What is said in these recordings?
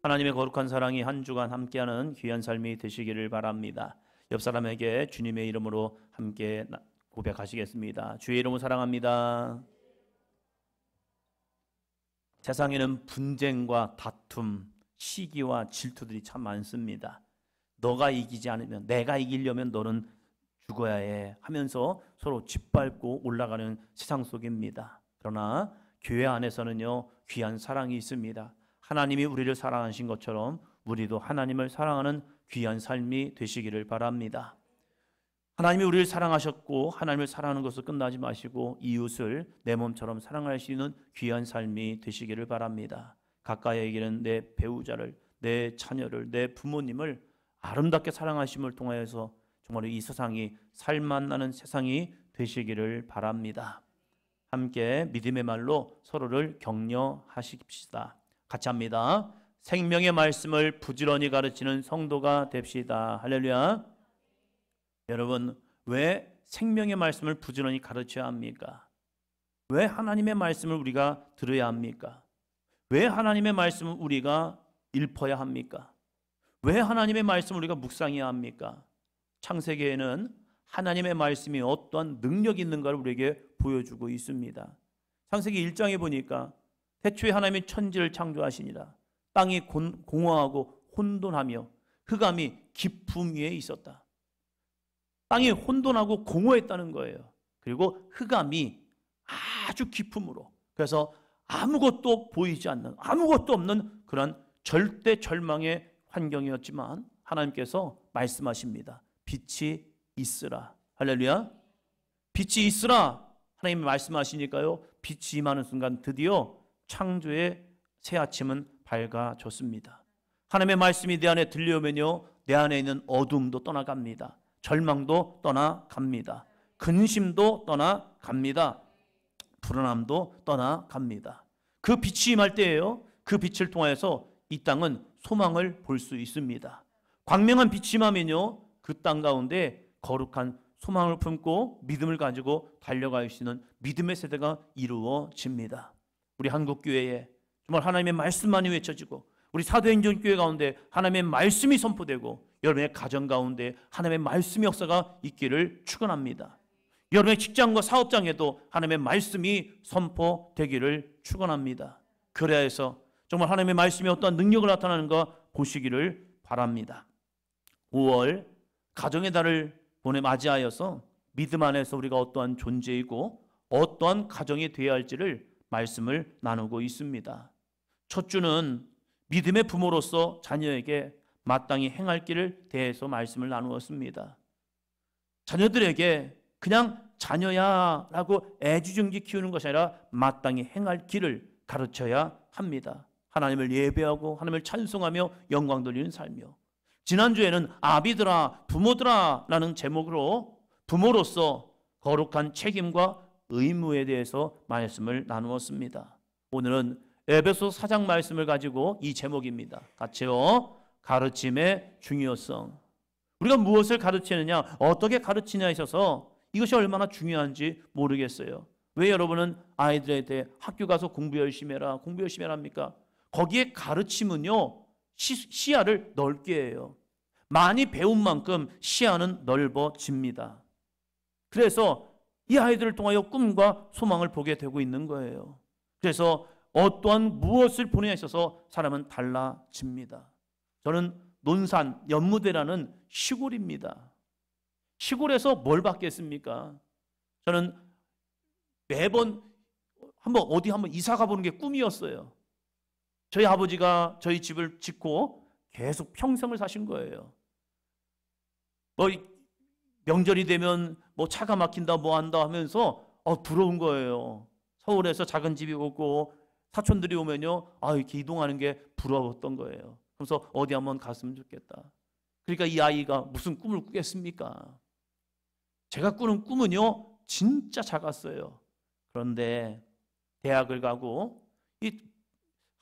하나님의 거룩한 사랑이 한 주간 함께하는 귀한 삶이 되시기를 바랍니다. 옆 사람에게 주님의 이름으로 함께 고백하시겠습니다. 주의 이름으로 사랑합니다. 세상에는 분쟁과 다툼, 시기와 질투들이 참 많습니다. 너가 이기지 않으면, 내가 이기려면 너는 죽어야 해 하면서 서로 짓밟고 올라가는 세상 속입니다. 그러나 교회 안에서는요, 귀한 사랑이 있습니다. 하나님이 우리를 사랑하신 것처럼 우리도 하나님을 사랑하는 귀한 삶이 되시기를 바랍니다. 하나님이 우리를 사랑하셨고 하나님을 사랑하는 것을 끝나지 마시고 이웃을 내 몸처럼 사랑할 수 있는 귀한 삶이 되시기를 바랍니다. 가까이에 계는 내 배우자를, 내 자녀를, 내 부모님을 아름답게 사랑하심을 통하여서 정말 이 세상이 살맛나는 세상이 되시기를 바랍니다. 함께 믿음의 말로 서로를 격려하십시다. 같이 합니다. 생명의 말씀을 부지런히 가르치는 성도가 됩시다. 할렐루야. 여러분, 왜 생명의 말씀을 부지런히 가르쳐야 합니까? 왜 하나님의 말씀을 우리가 들어야 합니까? 왜 하나님의 말씀을 우리가 읽어야 합니까? 왜 하나님의 말씀을 우리가 묵상해야 합니까? 창세기에는 하나님의 말씀이 어떠한 능력이 있는가를 우리에게 보여주고 있습니다. 창세기 1장에 보니까 태초에 하나님이 천지를 창조하시니라. 땅이 공허하고 혼돈하며 흑암이 깊음 위에 있었다. 땅이 혼돈하고 공허했다는 거예요. 그리고 흑암이 아주 깊음으로, 그래서 아무것도 보이지 않는, 아무것도 없는 그런 절대 절망의 환경이었지만 하나님께서 말씀하십니다. 빛이 있으라. 할렐루야. 빛이 있으라. 하나님이 말씀하시니까요, 빛이 임하는 순간 드디어 창조의 새 아침은 밝아졌습니다. 하나님의 말씀이 내 안에 들려오면요, 내 안에 있는 어둠도 떠나갑니다. 절망도 떠나갑니다. 근심도 떠나갑니다. 불안함도 떠나갑니다. 그 빛이 임할 때예요, 그 빛을 통해서 이 땅은 소망을 볼 수 있습니다. 광명한 빛이 임하면요, 그 땅 가운데 거룩한 소망을 품고 믿음을 가지고 달려갈 수 있는 믿음의 세대가 이루어집니다. 우리 한국교회에 정말 하나님의 말씀만이 외쳐지고, 우리 사도행전 교회 가운데 하나님의 말씀이 선포되고, 여러분의 가정 가운데 하나님의 말씀의 역사가 있기를 축원합니다. 여러분의 직장과 사업장에도 하나님의 말씀이 선포되기를 축원합니다. 그래야 해서 정말 하나님의 말씀이 어떠한 능력을 나타나는가 보시기를 바랍니다. 5월 가정의 달을 맞이하여서 믿음 안에서 우리가 어떠한 존재이고 어떠한 가정이 되어야 할지를 말씀을 나누고 있습니다. 첫 주는 믿음의 부모로서 자녀에게 마땅히 행할 길을 대해서 말씀을 나누었습니다. 자녀들에게 그냥 자녀야 라고 애지중지 키우는 것이 아니라 마땅히 행할 길을 가르쳐야 합니다. 하나님을 예배하고 하나님을 찬송하며 영광 돌리는 삶이요. 지난주에는 아비들아, 부모들아 라는 제목으로 부모로서 거룩한 책임과 의무에 대해서 말씀을 나누었습니다. 오늘은 에베소 4장 말씀을 가지고 이 제목입니다. 같이요. 가르침의 중요성. 우리가 무엇을 가르치느냐, 어떻게 가르치냐에 있어서 이것이 얼마나 중요한지 모르겠어요. 왜 여러분은 아이들한테 학교 가서 공부 열심히 해라, 공부 열심히 해라 합니까? 거기에 가르침은요, 시야를 넓게 해요. 많이 배운 만큼 시야는 넓어집니다. 그래서 이 아이들을 통하여 꿈과 소망을 보게 되고 있는 거예요. 그래서 어떠한 무엇을 보느냐에 있어서 사람은 달라집니다. 저는 논산 연무대라는 시골입니다. 시골에서 뭘 받겠습니까? 저는 매번 어디 한번 이사 가보는 게 꿈이었어요. 저희 아버지가 저희 집을 짓고 계속 평생을 사신 거예요. 명절이 되면 차가 막힌다 뭐 한다 하면서 부러운 거예요. 서울에서 작은 집이 오고 사촌들이 오면요, 이렇게 이동하는 게 부러웠던 거예요. 그래서 어디 한번 갔으면 좋겠다. 그러니까 이 아이가 무슨 꿈을 꾸겠습니까? 제가 꾸는 꿈은요, 진짜 작았어요. 그런데 대학을 가고 이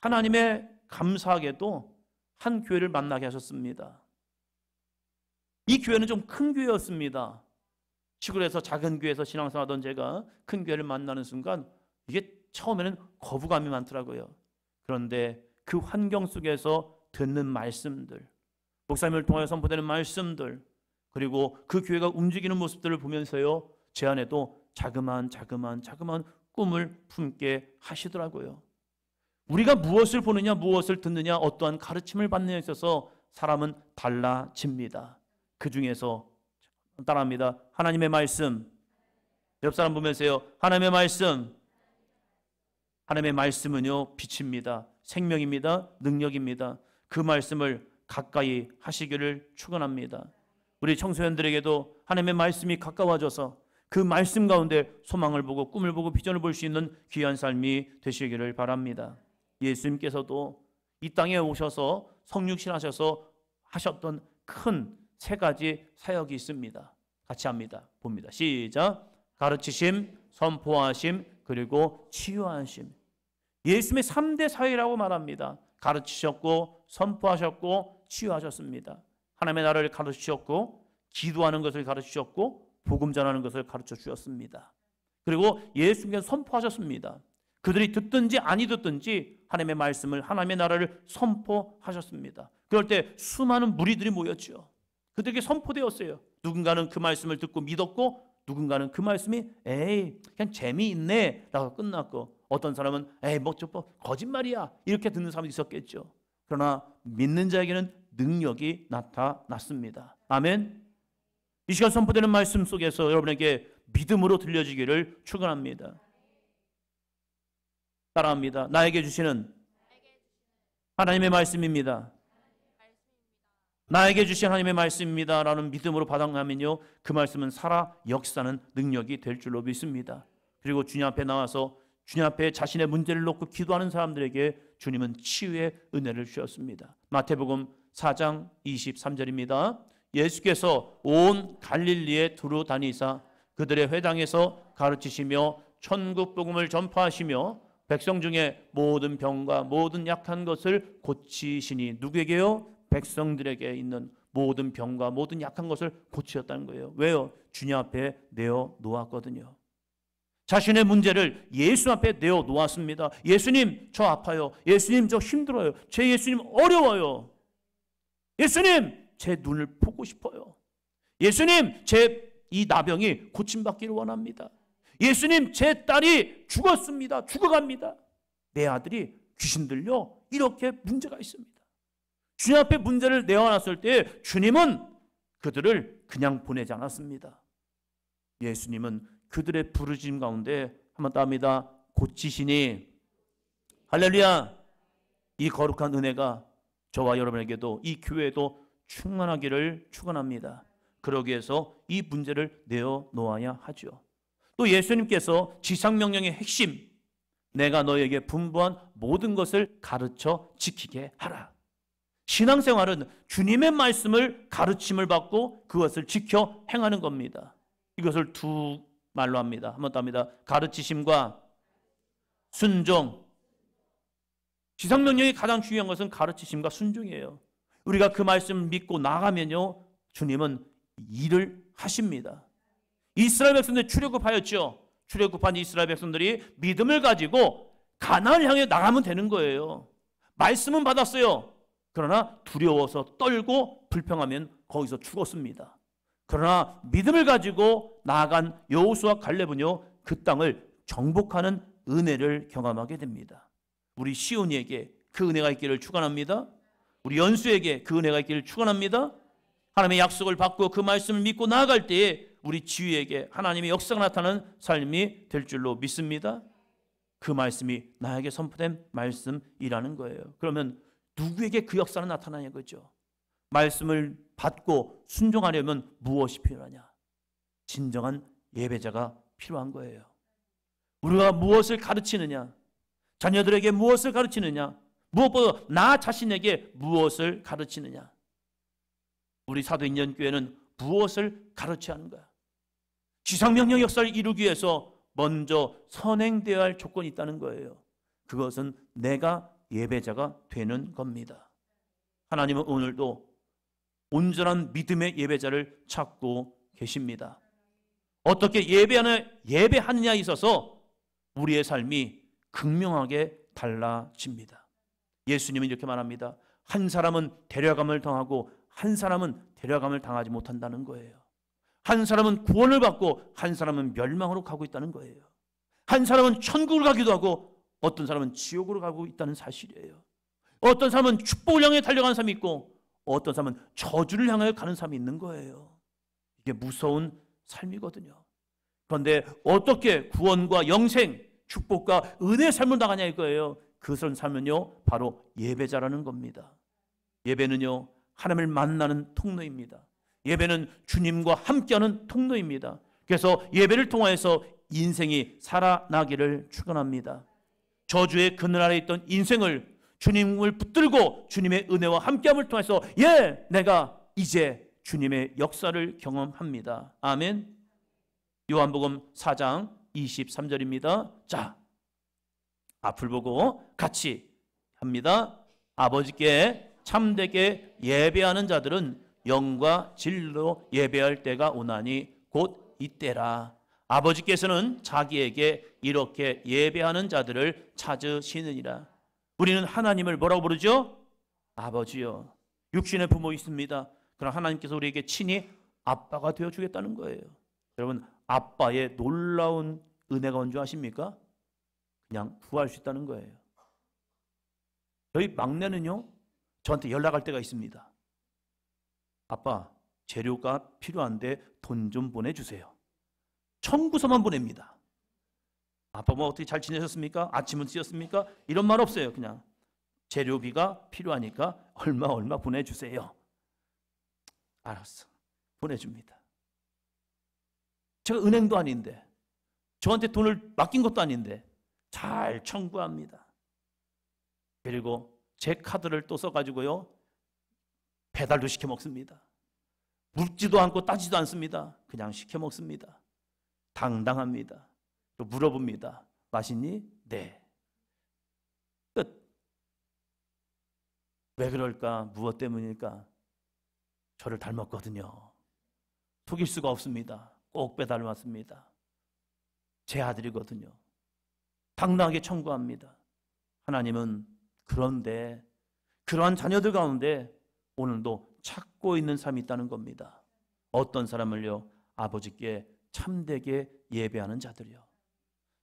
하나님의 감사하게도 한 교회를 만나게 하셨습니다. 이 교회는 좀 큰 교회였습니다. 시골에서 작은 교회에서 신앙생활하던 제가 큰 교회를 만나는 순간 이게 처음에는 거부감이 많더라고요. 그런데 그 환경 속에서 듣는 말씀들, 목사님을 통하여 선포되는 말씀들, 그리고 그 교회가 움직이는 모습들을 보면서요, 제 안에도 자그마한 꿈을 품게 하시더라고요. 우리가 무엇을 보느냐, 무엇을 듣느냐, 어떠한 가르침을 받느냐에 있어서 사람은 달라집니다. 그 중에서 따라합니다. 하나님의 말씀. 옆 사람 보면서요, 하나님의 말씀. 하나님의 말씀은요, 빛입니다. 생명입니다. 능력입니다. 그 말씀을 가까이 하시기를 축원합니다. 우리 청소년들에게도 하나님의 말씀이 가까워져서 그 말씀 가운데 소망을 보고 꿈을 보고 비전을 볼 수 있는 귀한 삶이 되시기를 바랍니다. 예수님께서도 이 땅에 오셔서 성육신하셔서 하셨던 큰 세 가지 사역이 있습니다. 같이 합니다. 봅니다. 시작. 가르치심, 선포하심, 그리고 치유하심. 예수님의 3대 사역이라고 말합니다. 가르치셨고 선포하셨고 치유하셨습니다. 하나님의 나라를 가르치셨고 기도하는 것을 가르치셨고 복음 전하는 것을 가르쳐 주셨습니다. 그리고 예수님께서 선포하셨습니다. 그들이 듣든지 아니 듣든지 하나님의 말씀을, 하나님의 나라를 선포하셨습니다. 그럴 때 수많은 무리들이 모였죠. 그들에게 선포되었어요. 누군가는 그 말씀을 듣고 믿었고, 누군가는 그 말씀이 에이 그냥 재미있네 라고 끝났고, 어떤 사람은 에이 뭐 거짓말이야 이렇게 듣는 사람이 있었겠죠. 그러나 믿는 자에게는 능력이 나타났습니다. 아멘. 이 시간 선포되는 말씀 속에서 여러분에게 믿음으로 들려지기를 축원합니다. 따라합니다. 나에게 주시는 하나님의 말씀입니다. 나에게 주신 하나님의 말씀입니다 라는 믿음으로 받아가면요, 그 말씀은 살아 역사는 능력이 될 줄로 믿습니다. 그리고 주님 앞에 나와서 주님 앞에 자신의 문제를 놓고 기도하는 사람들에게 주님은 치유의 은혜를 주셨습니다. 마태복음 4장 23절입니다. 예수께서 온 갈릴리에 두루 다니사 그들의 회당에서 가르치시며 천국 복음을 전파하시며 백성 중에 모든 병과 모든 약한 것을 고치시니, 누구에게요? 백성들에게 있는 모든 병과 모든 약한 것을 고치셨다는 거예요. 왜요? 주님 앞에 내어 놓았거든요. 자신의 문제를 예수 앞에 내어 놓았습니다. 예수님 저 아파요. 예수님 저 힘들어요. 제 예수님 어려워요. 예수님 제 눈을 보고 싶어요. 예수님 제 이 나병이 고침받기를 원합니다. 예수님 제 딸이 죽었습니다. 죽어갑니다. 내 아들이 귀신 들려 이렇게 문제가 있습니다. 주님 앞에 문제를 내어놨을 때 주님은 그들을 그냥 보내지 않았습니다. 예수님은 그들의 부르짖음 가운데 한번 따릅니다. 고치시니. 할렐루야. 이 거룩한 은혜가 저와 여러분에게도 이 교회에도 충만하기를 축원합니다. 그러기 위해서 이 문제를 내어놓아야 하죠. 또 예수님께서 지상명령의 핵심, 내가 너에게 분부한 모든 것을 가르쳐 지키게 하라. 신앙생활은 주님의 말씀을 가르침을 받고 그것을 지켜 행하는 겁니다. 이것을 두 말로 합니다. 한번 더 합니다. 가르치심과 순종. 지상명령이 가장 중요한 것은 가르치심과 순종이에요. 우리가 그 말씀을 믿고 나가면요, 주님은 일을 하십니다. 이스라엘 백성들이 출애굽하였죠. 출애굽한 이스라엘 백성들이 믿음을 가지고 가나안을 향해 나가면 되는 거예요. 말씀은 받았어요. 그러나 두려워서 떨고 불평하면 거기서 죽었습니다. 그러나 믿음을 가지고 나아간 여호수아 갈렙은요, 그 땅을 정복하는 은혜를 경험하게 됩니다. 우리 시온이에게 그 은혜가 있기를 축원합니다. 우리 연수에게 그 은혜가 있기를 축원합니다. 하나님의 약속을 받고 그 말씀을 믿고 나아갈 때에 우리 지휘에게 하나님의 역사가 나타나는 삶이 될 줄로 믿습니다. 그 말씀이 나에게 선포된 말씀이라는 거예요. 그러면 누구에게 그 역사는 나타나냐 그죠? 말씀을 받고 순종하려면 무엇이 필요하냐? 진정한 예배자가 필요한 거예요. 우리가 무엇을 가르치느냐? 자녀들에게 무엇을 가르치느냐? 무엇보다 나 자신에게 무엇을 가르치느냐? 우리 사도인연교회는 무엇을 가르쳐야 하는가? 지상명령 역사를 이루기 위해서 먼저 선행되어야 할 조건이 있다는 거예요. 그것은 내가 예배자가 되는 겁니다. 하나님은 오늘도 온전한 믿음의 예배자를 찾고 계십니다. 어떻게 예배하느냐에 있어서 우리의 삶이 극명하게 달라집니다. 예수님은 이렇게 말합니다. 한 사람은 데려감을 당하고 한 사람은 데려감을 당하지 못한다는 거예요. 한 사람은 구원을 받고 한 사람은 멸망으로 가고 있다는 거예요. 한 사람은 천국을 가기도 하고 어떤 사람은 지옥으로 가고 있다는 사실이에요. 어떤 사람은 축복을 향해 달려가는 사람이 있고 어떤 사람은 저주를 향해 가는 사람이 있는 거예요. 이게 무서운 삶이거든요. 그런데 어떻게 구원과 영생, 축복과 은혜의 삶을 나가냐 이거예요. 그것은 삶은요 바로 예배자라는 겁니다. 예배는요 하나님을 만나는 통로입니다. 예배는 주님과 함께하는 통로입니다. 그래서 예배를 통해서 인생이 살아나기를 축원합니다. 저주의 그늘 아래 있던 인생을 주님을 붙들고 주님의 은혜와 함께함을 통해서 내가 이제 주님의 역사를 경험합니다. 아멘. 요한복음 4장 23절입니다. 자, 앞을 보고 같이 합니다. 아버지께 참되게 예배하는 자들은 영과 진리로 예배할 때가 오나니 곧 이때라. 아버지께서는 자기에게 이렇게 예배하는 자들을 찾으시느니라. 우리는 하나님을 뭐라고 부르죠? 아버지요. 육신의 부모 있습니다. 그러나 하나님께서 우리에게 친히 아빠가 되어주겠다는 거예요. 여러분, 아빠의 놀라운 은혜가 뭔지 아십니까? 그냥 구할 수 있다는 거예요. 저희 막내는요 저한테 연락할 때가 있습니다. 아빠, 재료가 필요한데 돈 좀 보내주세요. 청구서만 보냅니다. 아빠 뭐 어떻게 잘 지내셨습니까? 아침은 드셨습니까? 이런 말 없어요. 그냥 재료비가 필요하니까 얼마 보내주세요. 알았어, 보내줍니다. 제가 은행도 아닌데 저한테 돈을 맡긴 것도 아닌데 잘 청구합니다. 그리고 제 카드를 또 써가지고요 배달도 시켜 먹습니다. 묻지도 않고 따지도 않습니다. 그냥 시켜 먹습니다. 당당합니다. 또 물어봅니다. 맛있니? 네. 끝. 왜 그럴까? 무엇 때문일까? 저를 닮았거든요. 속일 수가 없습니다. 꼭 배달 왔습니다. 제 아들이거든요. 당당하게 청구합니다. 하나님은 그런데 그러한 자녀들 가운데 오늘도 찾고 있는 사람이 있다는 겁니다. 어떤 사람을요? 아버지께 참되게 예배하는 자들이요.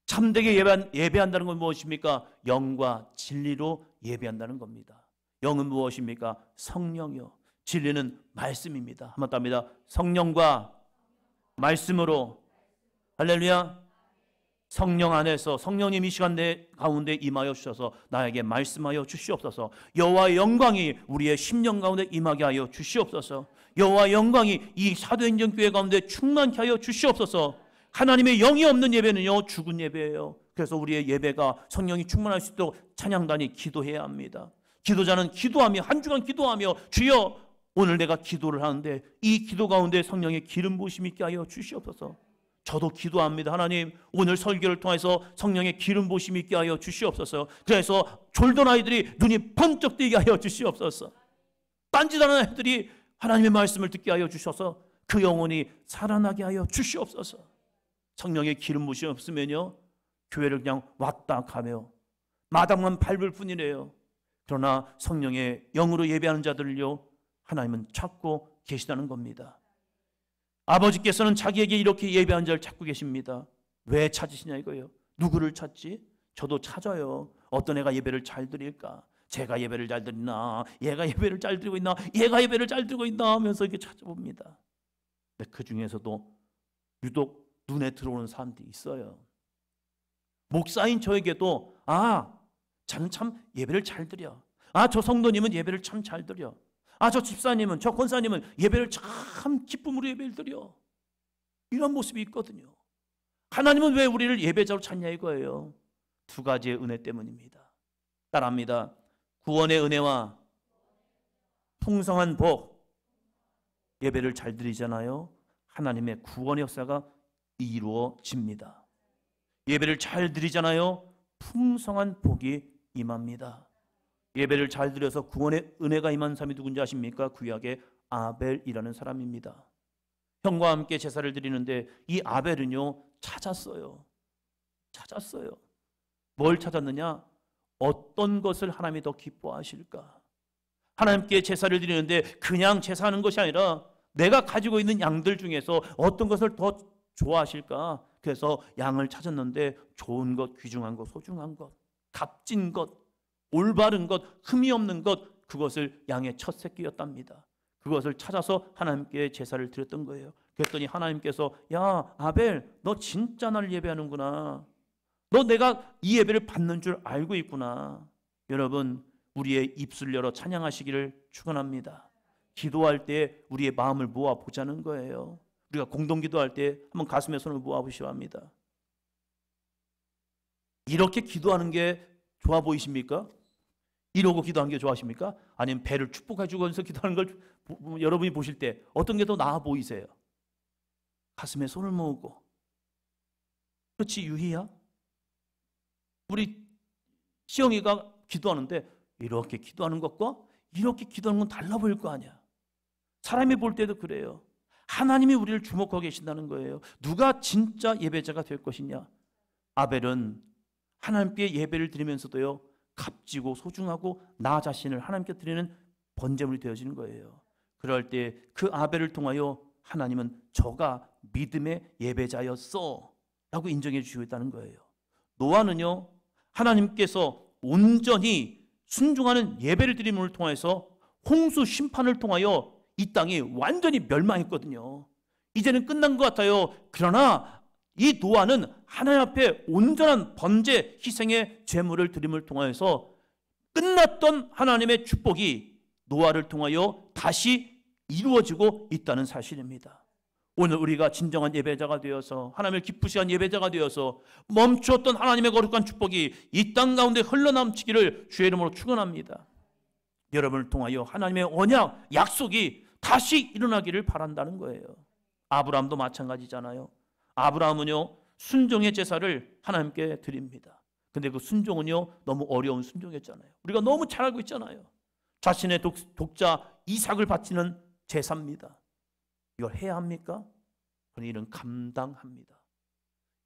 참되게 예배한다는 건 무엇입니까? 영과 진리로 예배한다는 겁니다. 영은 무엇입니까? 성령이요. 진리는 말씀입니다. 한번 더 합니다. 성령과 말씀으로. 할렐루야. 성령 안에서 성령님 이 시간 내 가운데 임하여 주셔서 나에게 말씀하여 주시옵소서. 여호와의 영광이 우리의 심령 가운데 임하게 하여 주시옵소서. 여호와의 영광이 이 사도행전 교회 가운데 충만케 하여 주시옵소서. 하나님의 영이 없는 예배는요 죽은 예배예요. 그래서 우리의 예배가 성령이 충만할 수 있도록 찬양단이 기도해야 합니다. 기도자는 기도하며 한 주간 기도하며 주여 오늘 내가 기도를 하는데 이 기도 가운데 성령의 기름 부으심 있게 하여 주시옵소서. 저도 기도합니다. 하나님 오늘 설교를 통해서 성령의 기름 부으심 있게 하여 주시옵소서. 그래서 졸던 아이들이 눈이 번쩍 뜨게 하여 주시옵소서. 딴짓하는 아이들이 하나님의 말씀을 듣게 하여 주셔서 그 영혼이 살아나게 하여 주시옵소서. 성령의 기름 부으심 없으면요 교회를 그냥 왔다 가며 마당만 밟을 뿐이래요. 그러나 성령의 영으로 예배하는 자들을요 하나님은 찾고 계시다는 겁니다. 아버지께서는 자기에게 이렇게 예배하는 자를 찾고 계십니다. 왜 찾으시냐 이거예요. 누구를 찾지? 저도 찾아요. 어떤 애가 예배를 잘 드릴까? 제가 예배를 잘 드리나? 얘가 예배를 잘 드리고 있나? 얘가 예배를 잘 드리고 있나? 하면서 이렇게 찾아봅니다. 근데 그 중에서도 유독 눈에 들어오는 사람들이 있어요. 목사인 저에게도 저는 참 예배를 잘 드려. 저 성도님은 예배를 참 잘 드려. 저 집사님은, 저 권사님은 예배를 참 기쁨으로 예배를 드려. 이런 모습이 있거든요. 하나님은 왜 우리를 예배자로 찾냐 이거예요. 두 가지의 은혜 때문입니다. 따라합니다. 구원의 은혜와 풍성한 복. 예배를 잘 드리잖아요. 하나님의 구원의 역사가 이루어집니다. 예배를 잘 드리잖아요. 풍성한 복이 임합니다. 예배를 잘 드려서 구원의 은혜가 임한 사람이 누군지 아십니까? 구약의 아벨이라는 사람입니다. 형과 함께 제사를 드리는데 이 아벨은요 찾았어요. 뭘 찾았느냐? 어떤 것을 하나님이 더 기뻐하실까? 하나님께 제사를 드리는데 그냥 제사하는 것이 아니라 내가 가지고 있는 양들 중에서 어떤 것을 더 좋아하실까? 그래서 양을 찾았는데 좋은 것, 귀중한 것, 소중한 것, 값진 것, 올바른 것, 흠이 없는 것, 그것을 양의 첫 새끼였답니다. 그것을 찾아서 하나님께 제사를 드렸던 거예요. 그랬더니 하나님께서 야 아벨, 너 진짜 나를 예배하는구나. 너 내가 이 예배를 받는 줄 알고 있구나. 여러분, 우리의 입술 열어 찬양하시기를 축원합니다. 기도할 때 우리의 마음을 모아 보자는 거예요. 우리가 공동 기도할 때 한번 가슴에 손을 모아 보시기 합니다. 이렇게 기도하는 게 좋아 보이십니까? 이러고 기도하는 게 좋아하십니까? 아니면 배를 축복해 주면서 기도하는 걸 여러분이 보실 때 어떤 게 더 나아 보이세요? 가슴에 손을 모으고. 그렇지, 유희야? 우리 시영이가 기도하는데 이렇게 기도하는 것과 이렇게 기도하는 건 달라 보일 거 아니야. 사람이 볼 때도 그래요. 하나님이 우리를 주목하고 계신다는 거예요. 누가 진짜 예배자가 될 것이냐? 아벨은 하나님께 예배를 드리면서도요 값지고 소중하고 나 자신을 하나님께 드리는 번제물이 되어지는 거예요. 그럴 때 그 아벨을 통하여 하나님은 저가 믿음의 예배자였어 라고 인정해 주시고 있다는 거예요. 노아는요 하나님께서 온전히 순종하는 예배를 드림을 통해서 홍수 심판을 통하여 이 땅이 완전히 멸망했거든요. 이제는 끝난 것 같아요. 그러나 이 노아는 하나님 앞에 온전한 번제 희생의 제물을 드림을 통해서 끝났던 하나님의 축복이 노아를 통하여 다시 이루어지고 있다는 사실입니다. 오늘 우리가 진정한 예배자가 되어서 하나님을 기쁘시게 한 예배자가 되어서 멈추었던 하나님의 거룩한 축복이 이 땅 가운데 흘러넘치기를 주의 이름으로 축원합니다. 여러분을 통하여 하나님의 언약, 약속이 다시 일어나기를 바란다는 거예요. 아브라함도 마찬가지잖아요. 아브라함은요 순종의 제사를 하나님께 드립니다. 근데 그 순종은요 너무 어려운 순종이었잖아요. 우리가 너무 잘 알고 있잖아요. 자신의 독자 이삭을 바치는 제사입니다. 이걸 해야 합니까? 그런 일은 감당합니다.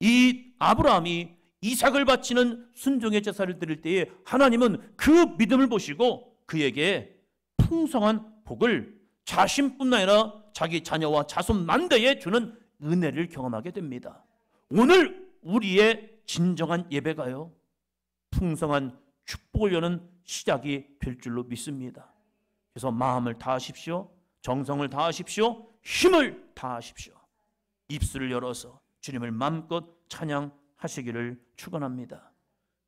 이 아브라함이 이삭을 바치는 순종의 제사를 드릴 때에 하나님은 그 믿음을 보시고 그에게 풍성한 복을 자신뿐만 아니라 자기 자녀와 자손 만대에 주는 은혜를 경험하게 됩니다. 오늘 우리의 진정한 예배가요 풍성한 축복을 여는 시작이 될 줄로 믿습니다. 그래서 마음을 다하십시오. 정성을 다하십시오. 힘을 다하십시오. 입술을 열어서 주님을 마음껏 찬양하시기를 축원합니다.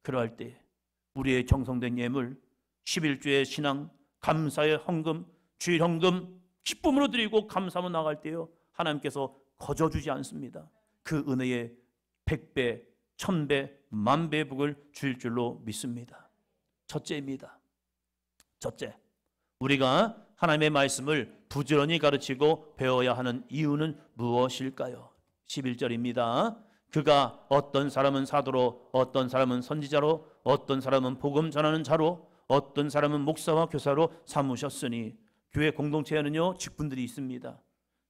그러할 때 우리의 정성된 예물 11주의 신앙, 감사의 헌금, 주일 헌금 기쁨으로 드리고 감사하며 나갈 때요 하나님께서 거저주지 않습니다. 그 은혜의 100배, 1000배, 만배의 복을 주실 줄로 믿습니다. 첫째입니다. 첫째, 우리가 하나님의 말씀을 부지런히 가르치고 배워야 하는 이유는 무엇일까요? 11절입니다. 그가 어떤 사람은 사도로, 어떤 사람은 선지자로, 어떤 사람은 복음 전하는 자로, 어떤 사람은 목사와 교사로 삼으셨으니. 교회 공동체에는요 직분들이 있습니다.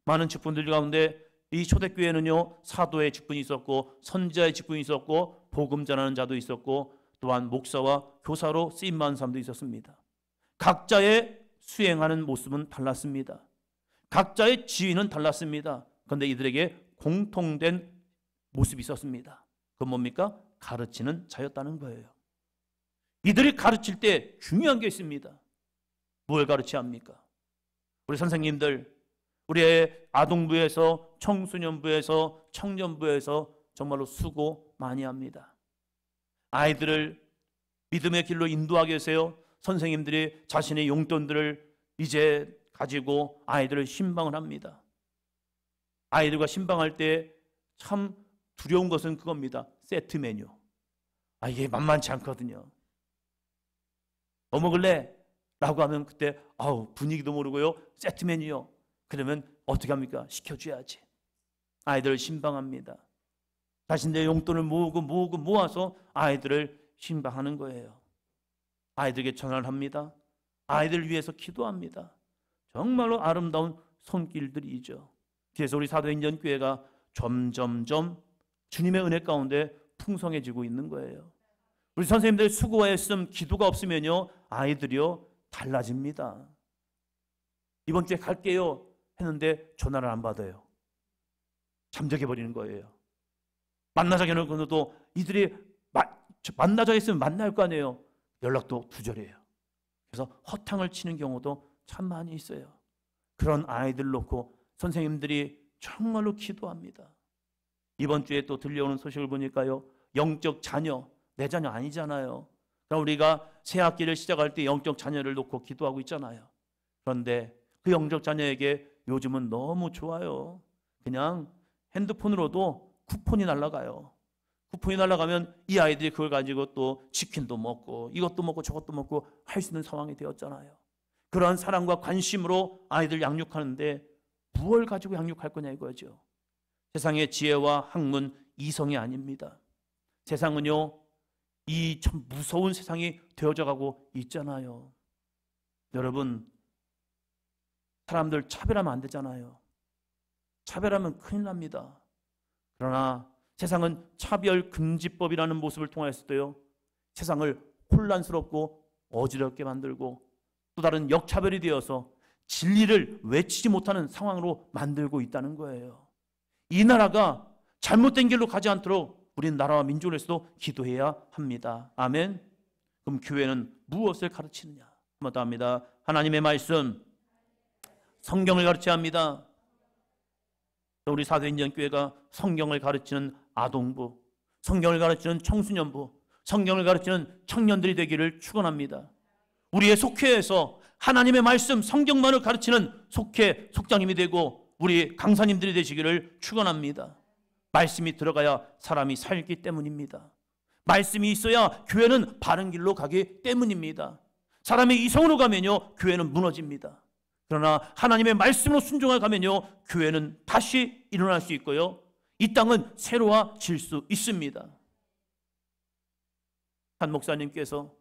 많은 직분들 가운데 이 초대교회는요 사도의 직분이 있었고 선지자의 직분이 있었고 복음 전하는 자도 있었고 또한 목사와 교사로 쓰임받은 사람도 있었습니다. 각자의 수행하는 모습은 달랐습니다. 각자의 지위는 달랐습니다. 그런데 이들에게 공통된 모습이 있었습니다. 그건 뭡니까? 가르치는 자였다는 거예요. 이들이 가르칠 때 중요한 게 있습니다. 뭘 가르쳐야 합니까? 우리 선생님들, 우리의 아동부에서 청소년부에서 청년부에서 정말로 수고 많이 합니다. 아이들을 믿음의 길로 인도하기 위해서요 선생님들이 자신의 용돈들을 이제 가지고 아이들을 신방을 합니다. 아이들과 신방할 때 참 두려운 것은 그겁니다. 세트 메뉴. 이게 만만치 않거든요. 뭐 먹을래? 라고 하면 그때 분위기도 모르고요 세트 메뉴요. 그러면 어떻게 합니까? 시켜줘야지. 아이들을 신방합니다. 자신의 용돈을 모아서 아이들을 신방하는 거예요. 아이들에게 전화를 합니다. 아이들을 위해서 기도합니다. 정말로 아름다운 손길들이죠. 그래서 우리 사도행전 교회가 점점점 주님의 은혜 가운데 풍성해지고 있는 거예요. 우리 선생님들 수고했음 기도가 없으면요 아이들이요 달라집니다. 이번 주에 갈게요 했는데 전화를 안 받아요. 잠적해 버리는 거예요. 만나자고 해놓고도 이들이 만나자 했으면 만날 거 아니에요. 연락도 두절이에요. 그래서 허탕을 치는 경우도 참 많이 있어요. 그런 아이들 놓고 선생님들이 정말로 기도합니다. 이번 주에 또 들려오는 소식을 보니까요, 영적 자녀, 내 자녀 아니잖아요. 그럼 우리가 새 학기를 시작할 때 영적 자녀를 놓고 기도하고 있잖아요. 그런데 그 영적 자녀에게 요즘은 너무 좋아요. 그냥 핸드폰으로도 쿠폰이 날아가요. 쿠폰이 날아가면 이 아이들이 그걸 가지고 또 치킨도 먹고 이것도 먹고 저것도 먹고 할 수 있는 상황이 되었잖아요. 그러한 사랑과 관심으로 아이들 양육하는데 무엇을 가지고 양육할 거냐 이거죠. 세상의 지혜와 학문, 이성이 아닙니다. 세상은요, 이 참 무서운 세상이 되어져 가고 있잖아요. 여러분, 사람들 차별하면 안 되잖아요. 차별하면 큰일 납니다. 그러나 세상은 차별금지법이라는 모습을 통하여서도요, 세상을 혼란스럽고 어지럽게 만들고 또 다른 역차별이 되어서 진리를 외치지 못하는 상황으로 만들고 있다는 거예요. 이 나라가 잘못된 길로 가지 않도록 우리는 나라와 민족을 위해서도 기도해야 합니다. 아멘. 그럼 교회는 무엇을 가르치느냐? 한번 더 합니다. 하나님의 말씀, 성경을 가르쳐야 합니다. 우리 사도행전 교회가 성경을 가르치는 아동부, 성경을 가르치는 청소년부, 성경을 가르치는 청년들이 되기를 축원합니다. 우리의 속회에서 하나님의 말씀, 성경만을 가르치는 속회 속장님이 되고 우리 강사님들이 되시기를 축원합니다. 말씀이 들어가야 사람이 살기 때문입니다. 말씀이 있어야 교회는 바른 길로 가기 때문입니다. 사람의 이성으로 가면요 교회는 무너집니다. 그러나 하나님의 말씀으로 순종하여 가면요 교회는 다시 일어날 수 있고요 이 땅은 새로워질 수 있습니다. 한 목사님께서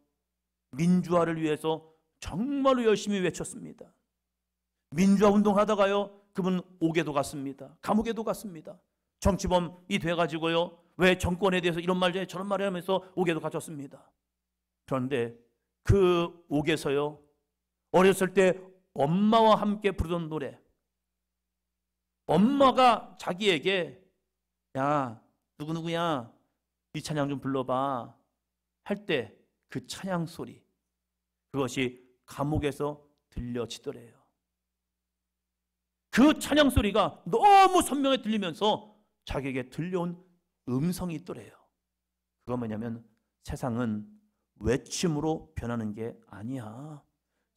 민주화를 위해서 정말로 열심히 외쳤습니다. 민주화 운동하다가요 그분 옥에도 갔습니다. 감옥에도 갔습니다. 정치범이 돼가지고요 왜 정권에 대해서 이런 말 저런 말을 하면서 옥에도 갇혔습니다. 그런데 그 옥에서요 어렸을 때 엄마와 함께 부르던 노래, 엄마가 자기에게 야 누구누구야 이 찬양 좀 불러봐 할 때 그 찬양 소리, 그것이 감옥에서 들려지더래요. 그 찬양 소리가 너무 선명하게 들리면서 자기에게 들려온 음성이 있더래요. 그거 뭐냐면 세상은 외침으로 변하는 게 아니야.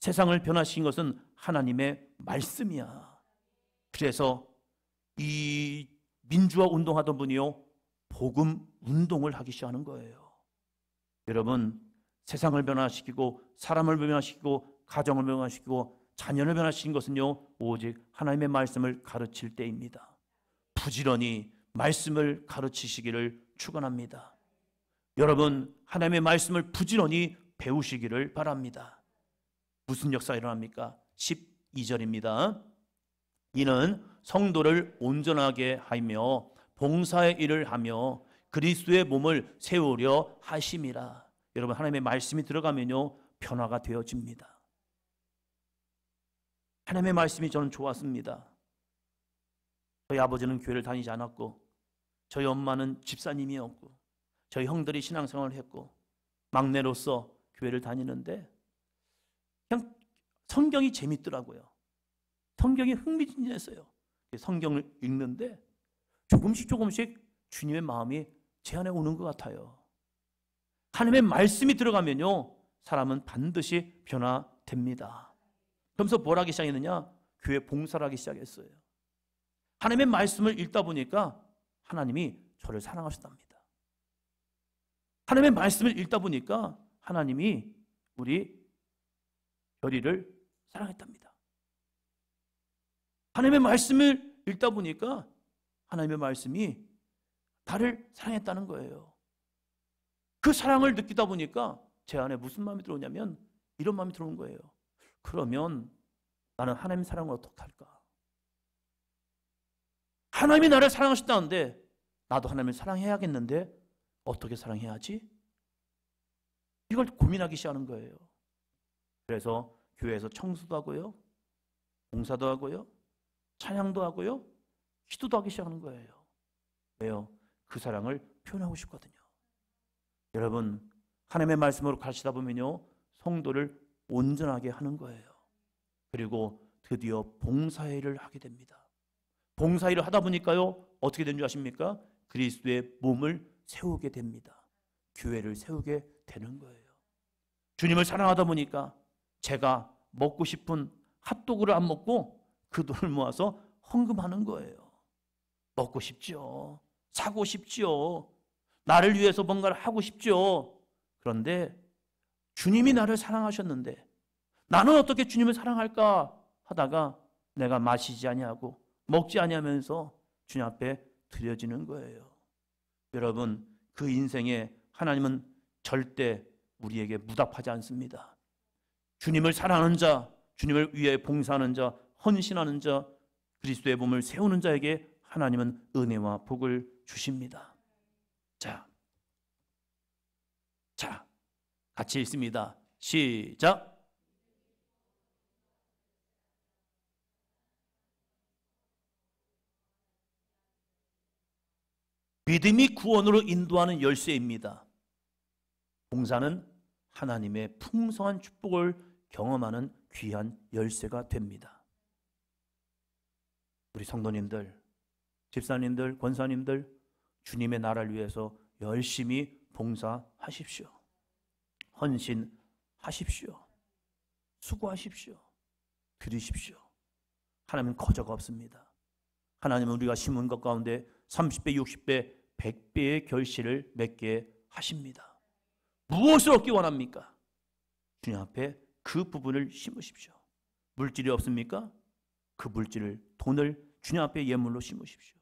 세상을 변화시킨 것은 하나님의 말씀이야. 그래서 이 민주화 운동하던 분이요 복음 운동을 하기 시작하는 거예요. 여러분, 세상을 변화시키고 사람을 변화시키고 가정을 변화시키고 자녀를 변화시킨 것은요 오직 하나님의 말씀을 가르칠 때입니다. 부지런히 말씀을 가르치시기를 축원합니다. 여러분, 하나님의 말씀을 부지런히 배우시기를 바랍니다. 무슨 역사가 일어납니까? 12절입니다. 이는 성도를 온전하게 하며 봉사의 일을 하며 그리스도의 몸을 세우려 하심이라. 여러분, 하나님의 말씀이 들어가면요 변화가 되어집니다. 하나님의 말씀이 저는 좋았습니다. 저희 아버지는 교회를 다니지 않았고 저희 엄마는 집사님이었고 저희 형들이 신앙생활을 했고 막내로서 교회를 다니는데 그냥 성경이 재밌더라고요. 성경이 흥미진진했어요. 성경을 읽는데 조금씩 주님의 마음이 제 안에 오는 것 같아요. 하나님의 말씀이 들어가면요 사람은 반드시 변화됩니다. 그러면서 뭘 하기 시작했느냐? 교회 봉사를 하기 시작했어요. 하나님의 말씀을 읽다 보니까 하나님이 저를 사랑하셨답니다. 하나님의 말씀을 읽다 보니까 하나님이 우리 별이를 사랑했답니다. 하나님의 말씀을 읽다 보니까 하나님의 말씀이 나를 사랑했다는 거예요. 그 사랑을 느끼다 보니까 제 안에 무슨 마음이 들어오냐면 이런 마음이 들어오는 거예요. 그러면 나는 하나님 사랑을 어떻게 할까? 하나님이 나를 사랑하셨다는데 나도 하나님을 사랑해야겠는데 어떻게 사랑해야지? 이걸 고민하기 시작하는 거예요. 그래서 교회에서 청소도 하고요, 봉사도 하고요, 찬양도 하고요, 기도도 하기 시작하는 거예요. 왜요? 그 사랑을 표현하고 싶거든요. 여러분, 하나님의 말씀으로 가르치다 보면요, 성도를 온전하게 하는 거예요. 그리고 드디어 봉사일을 하게 됩니다. 봉사일을 하다 보니까요, 어떻게 된 줄 아십니까? 그리스도의 몸을 세우게 됩니다. 교회를 세우게 되는 거예요. 주님을 사랑하다 보니까 제가 먹고 싶은 핫도그를 안 먹고 그 돈을 모아서 헌금하는 거예요. 먹고 싶죠. 사고 싶죠. 나를 위해서 뭔가를 하고 싶죠. 그런데 주님이 나를 사랑하셨는데 나는 어떻게 주님을 사랑할까 하다가 내가 마시지 아니하고 먹지 아니하면서 주님 앞에 드려지는 거예요. 여러분, 그 인생에 하나님은 절대 우리에게 무답하지 않습니다. 주님을 사랑하는 자, 주님을 위해 봉사하는 자, 헌신하는 자, 그리스도의 몸을 세우는 자에게 하나님은 은혜와 복을 주십니다. 자, 같이 읽습니다. 시작. 믿음이 구원으로 인도하는 열쇠입니다. 봉사는 하나님의 풍성한 축복을 경험하는 귀한 열쇠가 됩니다. 우리 성도님들, 집사님들, 권사님들, 주님의 나라를 위해서 열심히 봉사하십시오. 헌신하십시오. 수고하십시오. 드리십시오. 하나님은 거저가 없습니다. 하나님은 우리가 심은 것 가운데 30배, 60배, 100배의 결실을 맺게 하십니다. 무엇을 얻기 원합니까? 주님 앞에 그 부분을 심으십시오. 물질이 없습니까? 그 물질을, 돈을 주님 앞에 예물로 심으십시오.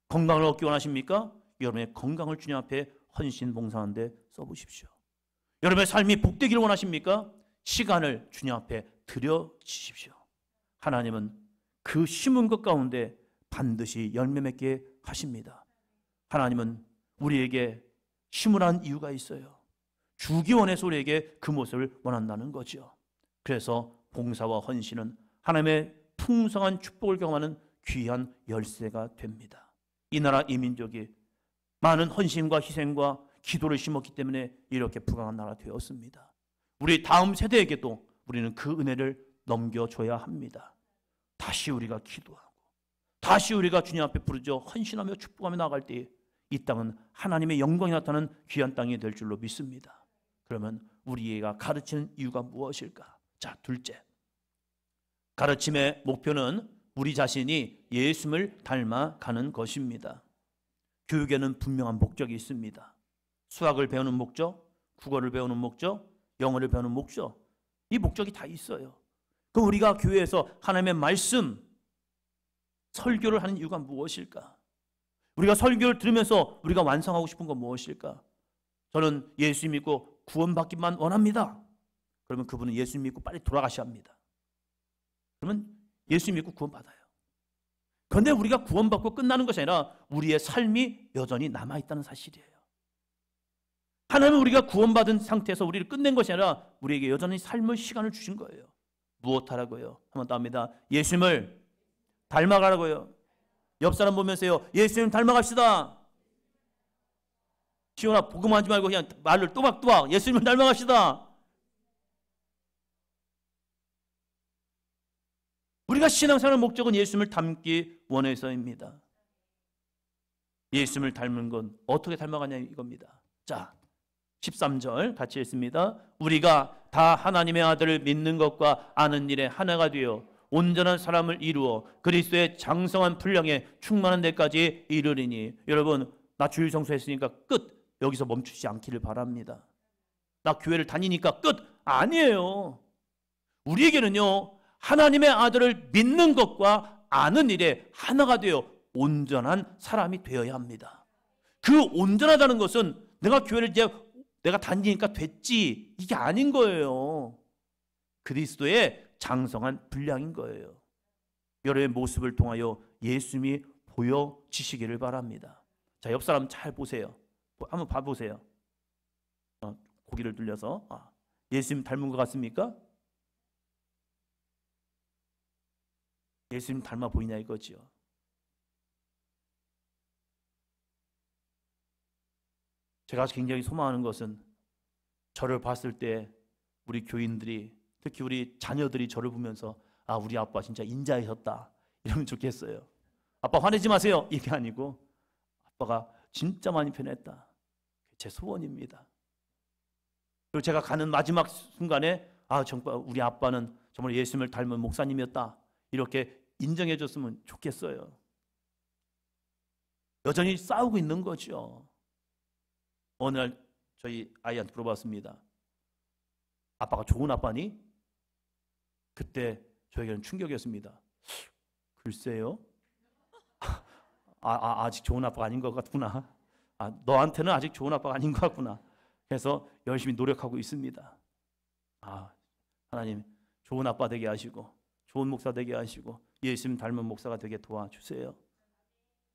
건강을 얻기 원하십니까? 여러분의 건강을 주님 앞에 헌신 봉사하는 데 써보십시오. 여러분의 삶이 복되기를 원하십니까? 시간을 주님 앞에 드려주십시오. 하나님은 그 심은 것 가운데 반드시 열매 맺게 하십니다. 하나님은 우리에게 심으라는 이유가 있어요. 주기 원해서 우리에게 그 모습을 원한다는 거죠. 그래서 봉사와 헌신은 하나님의 풍성한 축복을 경험하는 귀한 열쇠가 됩니다. 이 나라 이 민족이 많은 헌신과 희생과 기도를 심었기 때문에 이렇게 부강한 나라 되었습니다. 우리 다음 세대에게도 우리는 그 은혜를 넘겨줘야 합니다. 다시 우리가 기도하고 다시 우리가 주님 앞에 부르짖어 헌신하며 축복하며 나아갈 때 이 땅은 하나님의 영광이 나타나는 귀한 땅이 될 줄로 믿습니다. 그러면 우리가 가르치는 이유가 무엇일까? 자, 둘째, 가르침의 목표는 우리 자신이 예수님을 닮아가는 것입니다. 교육에는 분명한 목적이 있습니다. 수학을 배우는 목적, 국어를 배우는 목적, 영어를 배우는 목적, 이 목적이 다 있어요. 그럼 우리가 교회에서 하나님의 말씀, 설교를 하는 이유가 무엇일까? 우리가 설교를 들으면서 우리가 완성하고 싶은 건 무엇일까? 저는 예수 믿고 구원받기만 원합니다. 그러면 그분은 예수 믿고 빨리 돌아가셔야 합니다. 그러면 예수 믿고 구원받아요. 그런데 우리가 구원받고 끝나는 것이 아니라 우리의 삶이 여전히 남아있다는 사실이에요. 하나님은 우리가 구원받은 상태에서 우리를 끝낸 것이 아니라 우리에게 여전히 삶의 시간을 주신 거예요. 무엇하라고요? 한번 더 합니다. 예수님을 닮아가라고요. 옆 사람 보면서요, 예수님 닮아갑시다. 시원아, 복음하지 말고 그냥 말을 또박또박 예수님을 닮아갑시다. 우리가 신앙생활의 목적은 예수님을 닮기 원해서입니다. 예수님을 닮은 건 어떻게 닮아가냐 이겁니다. 자, 13절 같이 읽습니다. 우리가 다 하나님의 아들을 믿는 것과 아는 일에 하나가 되어 온전한 사람을 이루어 그리스도의 장성한 분량에 충만한 데까지 이르리니. 여러분, 나 주일 성수했으니까 끝. 여기서 멈추지 않기를 바랍니다. 나 교회를 다니니까 끝. 아니에요. 우리에게는요, 하나님의 아들을 믿는 것과 아는 일에 하나가 되어 온전한 사람이 되어야 합니다. 그 온전하다는 것은 내가 교회를 이제 내가 다니니까 됐지, 이게 아닌 거예요. 그리스도의 장성한 분량인 거예요. 여러분의 모습을 통하여 예수님이 보여지시기를 바랍니다. 자, 옆 사람 잘 보세요. 한번 봐보세요. 고개를 돌려서 예수님 닮은 것 같습니까? 예수님 닮아 보이냐 이거지요. 제가 굉장히 소망하는 것은 저를 봤을 때 우리 교인들이, 특히 우리 자녀들이 저를 보면서 우리 아빠 진짜 인자하셨다 이러면 좋겠어요. 아빠 화내지 마세요 이게 아니고 아빠가 진짜 많이 변했다. 제 소원입니다. 그리고 제가 가는 마지막 순간에 정말 우리 아빠는 정말 예수님을 닮은 목사님이었다 이렇게 인정해 줬으면 좋겠어요. 여전히 싸우고 있는 거죠. 어느 날 저희 아이한테 물어봤습니다. 아빠가 좋은 아빠니? 그때 저에게는 충격이었습니다. 글쎄요. 아직 좋은 아빠가 아닌 것 같구나. 너한테는 아직 좋은 아빠가 아닌 것 같구나. 그래서 열심히 노력하고 있습니다. 하나님 좋은 아빠 되게 하시고 좋은 목사 되게 하시고 예수님 닮은 목사가 되게 도와주세요.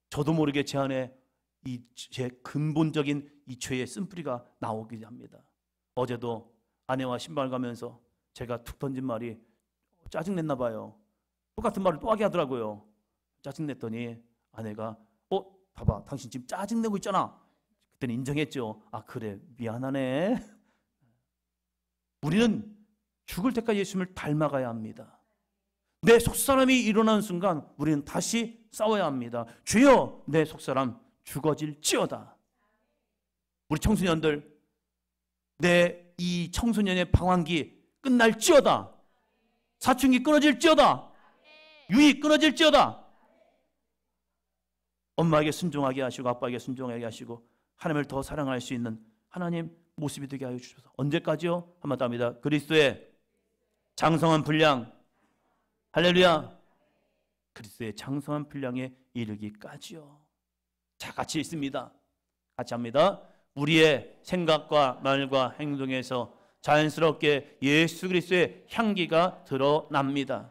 저도 모르게 제 안에 제 근본적인 이 죄의 쓴뿌리가 나오게 합니다. 어제도 아내와 신발 가면서 제가 툭 던진 말이 짜증냈나 봐요. 똑같은 말을 또 하게 하더라고요. 짜증냈더니 아내가 봐봐 당신 지금 짜증내고 있잖아. 그때는 인정했죠. 그래 미안하네. 우리는 죽을 때까지 예수님을 닮아가야 합니다. 내 속사람이 일어나는 순간 우리는 다시 싸워야 합니다. 주여 내 속사람 죽어질지어다. 우리 청소년들 내 이 청소년의 방황기 끝날지어다. 사춘기 끊어질지어다. 유익 끊어질지어다. 엄마에게 순종하게 하시고 아빠에게 순종하게 하시고 하나님을 더 사랑할 수 있는 하나님 모습이 되게 하여 주셔서 언제까지요? 한번 더 합니다. 그리스도의 장성한 분량 할렐루야. 그리스도의 장성한 분량에 이르기까지요. 자, 같이 있습니다. 같이 합니다. 우리의 생각과 말과 행동에서 자연스럽게 예수 그리스도의 향기가 드러납니다.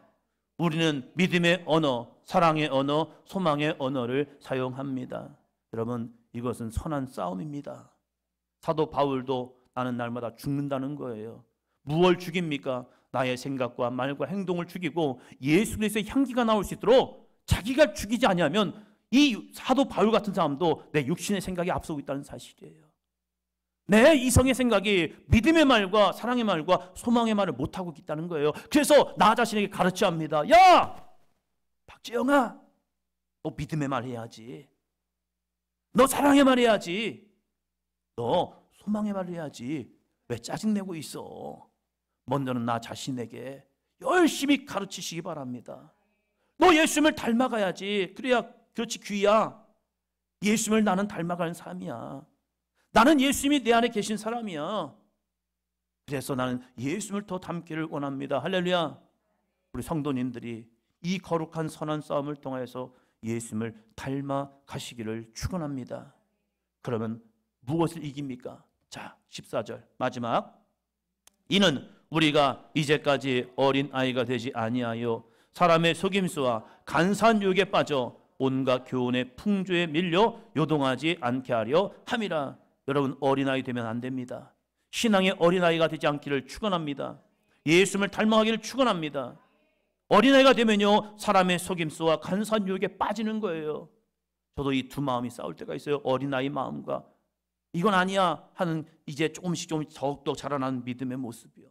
우리는 믿음의 언어, 사랑의 언어, 소망의 언어를 사용합니다. 여러분 이것은 선한 싸움입니다. 사도 바울도 나는 날마다 죽는다는 거예요. 무엇을 죽입니까? 나의 생각과 말과 행동을 죽이고 예수 그리스도의 향기가 나올 수 있도록 자기가 죽이지 아니하면 이 사도 바울 같은 사람도 내 육신의 생각이 앞서고 있다는 사실이에요. 내 이성의 생각이 믿음의 말과 사랑의 말과 소망의 말을 못하고 있다는 거예요. 그래서 나 자신에게 가르쳐야 합니다. 야! 박재영아, 너 믿음의 말 해야지. 너 사랑의 말 해야지. 너 소망의 말 해야지. 왜 짜증내고 있어? 먼저는 나 자신에게 열심히 가르치시기 바랍니다. 너 예수님을 닮아가야지. 그래야 그렇지 귀야. 예수님을 나는 닮아가는 사람이야. 나는 예수님이 내 안에 계신 사람이야. 그래서 나는 예수님을 더 닮기를 원합니다. 할렐루야. 우리 성도님들이 이 거룩한 선한 싸움을 통해서 예수님을 닮아 가시기를 축원합니다. 그러면 무엇을 이깁니까? 자, 14절 마지막. 이는 우리가 이제까지 어린 아이가 되지 아니하여 사람의 속임수와 간사한 유혹에 빠져 온갖 교훈의 풍조에 밀려 요동하지 않게 하려 함이라. 여러분 어린아이 되면 안 됩니다. 신앙의 어린아이가 되지 않기를 축원합니다. 예수님을 닮아가기를 축원합니다. 어린아이가 되면요 사람의 속임수와 간사한 유혹에 빠지는 거예요. 저도 이 두 마음이 싸울 때가 있어요. 어린아이 마음과 이건 아니야 하는 이제 조금씩 더욱더 자라나는 믿음의 모습이요.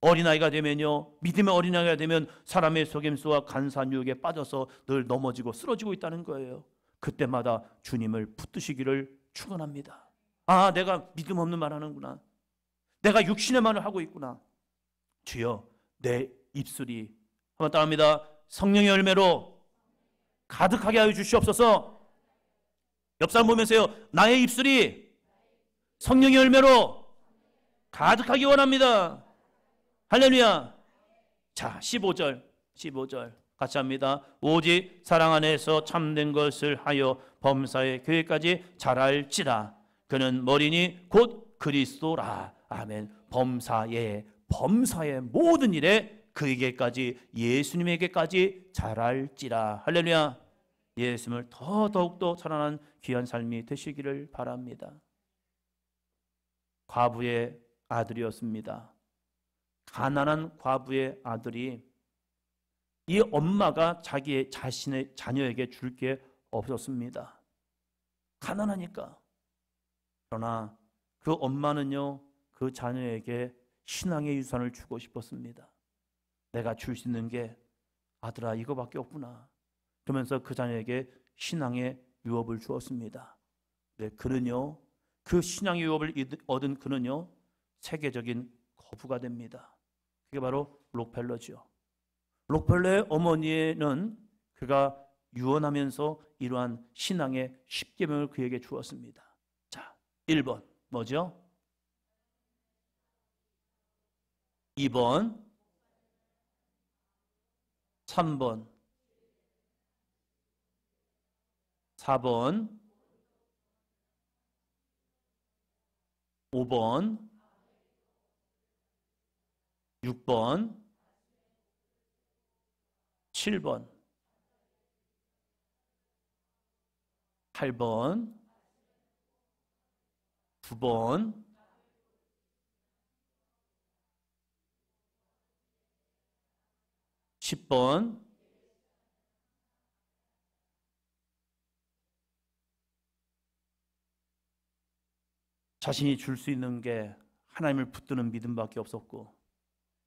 어린아이가 되면요 믿음의 어린아이가 되면 사람의 속임수와 간사한 유혹에 빠져서 늘 넘어지고 쓰러지고 있다는 거예요. 그때마다 주님을 붙드시기를 축원합니다. 내가 믿음 없는 말 하는구나. 내가 육신의 말을 하고 있구나. 주여 내 입술이 한번 따라합니다. 성령의 열매로 가득하게 하여 주시옵소서. 옆 사람 보면서요. 나의 입술이 성령의 열매로 가득하기 원합니다. 할렐루야. 자 15절 같이 합니다. 오직 사랑 안에서 참된 것을 하여 범사의 교회까지 자랄지라. 그는 머리니 곧 그리스도라. 아멘. 범사의 모든 일에 그에게까지 예수님에게까지 자랄지라. 할렐루야. 예수님을 더욱더 자라난 귀한 삶이 되시기를 바랍니다. 과부의 아들이었습니다. 가난한 과부의 아들이 이 엄마가 자신의 자녀에게 줄 게 없었습니다. 가난하니까. 그러나 그 엄마는요, 그 자녀에게 신앙의 유산을 주고 싶었습니다. 내가 줄 수 있는 게 아들아 이거밖에 없구나. 그러면서 그 자녀에게 신앙의 유업을 주었습니다. 네, 그는요, 그 신앙의 유업을 얻은 그는요, 세계적인 거부가 됩니다. 그게 바로 록펠러지요. 록펠러의 어머니는 그가 유언하면서 이러한 신앙의 10계명을 그에게 주었습니다. 자, 1번 뭐죠? 2번, 3번, 4번, 5번, 6번, 7번, 8번, 9번, 10번, 자신이 줄 수 있는 게 하나님을 붙드는 믿음밖에 없었고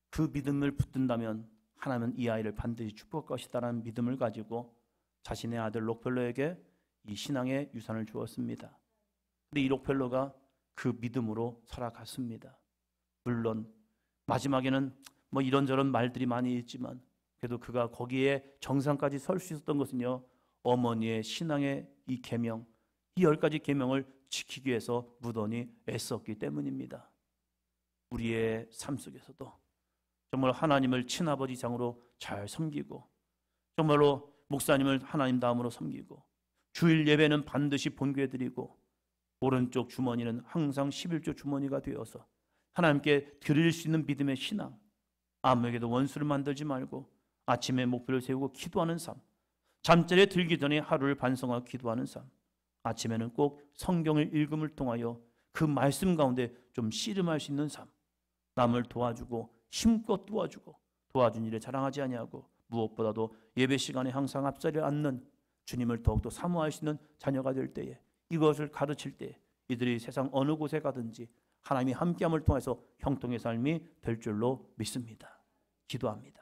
그 믿음을 붙든다면 하나님은 이 아이를 반드시 축복할 것이다라는 믿음을 가지고 자신의 아들 록펠러에게 이 신앙의 유산을 주었습니다. 근데 이 록펠러가 그 믿음으로 살아갔습니다. 물론 마지막에는 뭐 이런저런 말들이 많이 있지만 그래도 그가 거기에 정상까지 설 수 있었던 것은요, 어머니의 신앙의 이 계명, 이 10가지 계명을 지키기 위해서 무던히 애썼기 때문입니다. 우리의 삶 속에서도 정말 하나님을 친아버지상으로 잘 섬기고 정말로 목사님을 하나님 다음으로 섬기고 주일 예배는 반드시 본교에 드리고 오른쪽 주머니는 항상 11조 주머니가 되어서 하나님께 드릴 수 있는 믿음의 신앙, 아무에게도 원수를 만들지 말고 아침에 목표를 세우고 기도하는 삶, 잠자리에 들기 전에 하루를 반성하고 기도하는 삶, 아침에는 꼭 성경을 읽음을 통하여 그 말씀 가운데 좀 씨름할 수 있는 삶, 남을 도와주고 힘껏 도와준 일에 자랑하지 아니하고 무엇보다도 예배 시간에 항상 앞자리에 앉는 주님을 더욱더 사모할 수 있는 자녀가 될 때에 이것을 가르칠 때 이들이 세상 어느 곳에 가든지 하나님이 함께함을 통해서 형통의 삶이 될 줄로 믿습니다. 기도합니다.